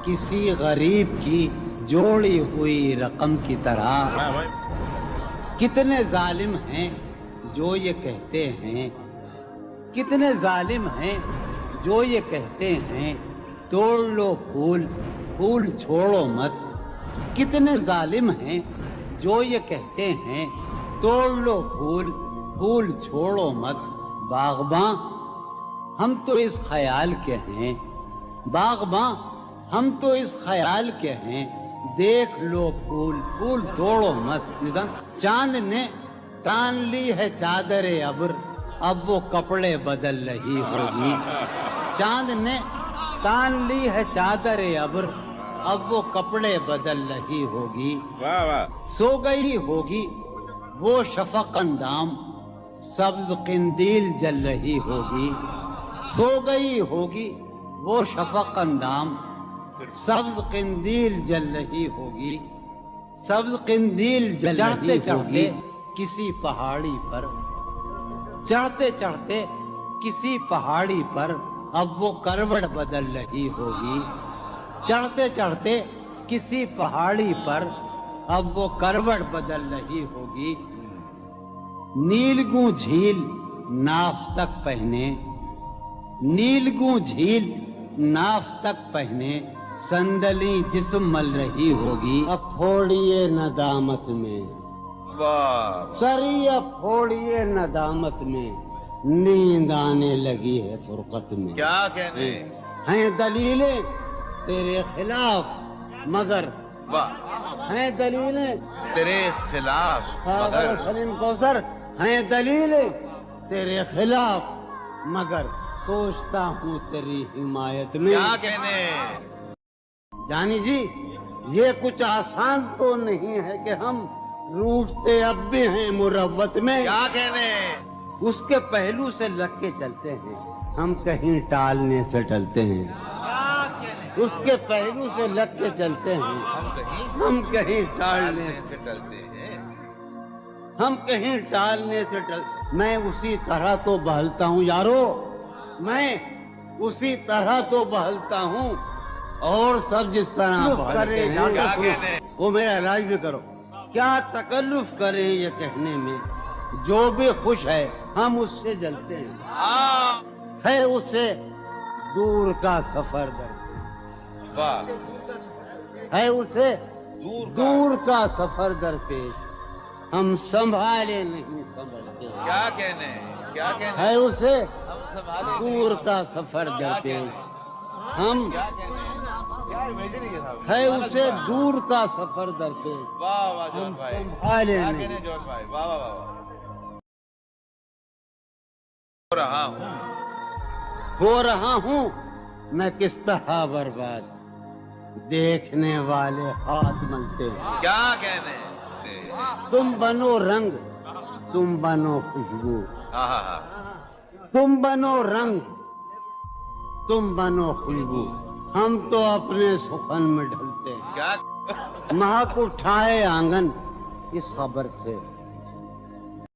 کسی غریب کی جوڑی ہوئی رقم کی طرح. کتنے ظالم ہیں جو یہ کہتے ہیں، کتنے ظالم ہیں جو یہ کہتے ہیں توڑ لو پھول پھول چھوڑو مت. کتنے ظالم ہیں جو یہ کہتے ہیں توڑ لو پھول پھول چھوڑو مت. باغباں ہم تو اس خیال کے ہیں، باغباں ہم تو اس خیال کے ہیں دیکھ لو پھول پھول توڑو مت. نظام چاند نے تان لی ہے چادر ابر، اب وہ کپڑے بدل رہی ہوگی. چاند نے تان لی ہے چادر ابر، اب وہ کپڑے بدل رہی ہوگی. سو گئی ہوگی وہ شفق اندام، سبز قندیل جل رہی ہوگی. سو گئی ہوگی وہ شفق اندام، سبز قندیل جل رہی ہوگی. سبز قندیل جل رہی ہوگی کسی پہاڑی پر. چڑھتے چڑھتے کسی پہاڑی پر اب وہ کروٹ بدل رہی ہوگی. چڑھتے چڑھتے کسی پہاڑی پر اب وہ کروٹ بدل رہی ہوگی. نیلگوں جھیل ناف تک پہنے، نیلگوں جھیل ناف تک پہنے صندلی جسم مل رہی ہوگی. اب پھوڑیے ندامت میں سری، اب پھوڑیے ندامت میں نیند آنے لگی ہے فرقت میں. کیا کہنے ہیں دلیلیں تیرے خلاف مگر، ہیں دلیلیں تیرے خلاف مگر، سلیم کوثر ہیں دلیلیں تیرے خلاف مگر سوچتا ہوں تیری حمایت میں. کیا کہنے جانی جی یہ کچھ آسان تو نہیں ہے کہ ہم روٹتے اب بھی ہیں مروت میں. کیا کہنے اس کے پہلو سے لگ کے چلتے ہیں ہم کہیں ٹالنے سے ٹلتے ہیں. اس کے پہلو سے لگ کے چلتے ہیں ہم کہیں ٹالنے سے ڈلتے ہیں. ہم کہیں ٹالنے سے میں اسی طرح تو بہلتا ہوں یارو، میں اسی طرح تو بہلتا ہوں اور سب جس طرح کرے. کیا کہنے وہ میرا علاج بھی کرو. کیا تکلف کریں یہ کہنے میں جو بھی خوش ہے ہم اس سے جلتے ہیں. ہے اس سے دور کا سفر در، ہے اسے دور کا سفر درپیش ہم سنبھالے نہیں سنبھلتے. کیا کہنے کیا کہنے ہے اسے ہم سنبھالے دور کا سفر درپیش ہم، ہے اسے دور کا سفر درپیش واہ واہ جون بھائی، سنبھالے کیا نہیں. کہنے جون بھائی، واہ واہ واہ. ہو رہا ہوں میں کس طرح برباد، دیکھنے والے ہاتھ ملتے ہیں. کیا کہنے تم بنو رنگ تم بنو خوشبو، تم بنو رنگ تم بنو خوشبو، ہم تو اپنے سخن میں ڈھلتے ہیں. کیا مہک اٹھائے آنگن اس خبر سے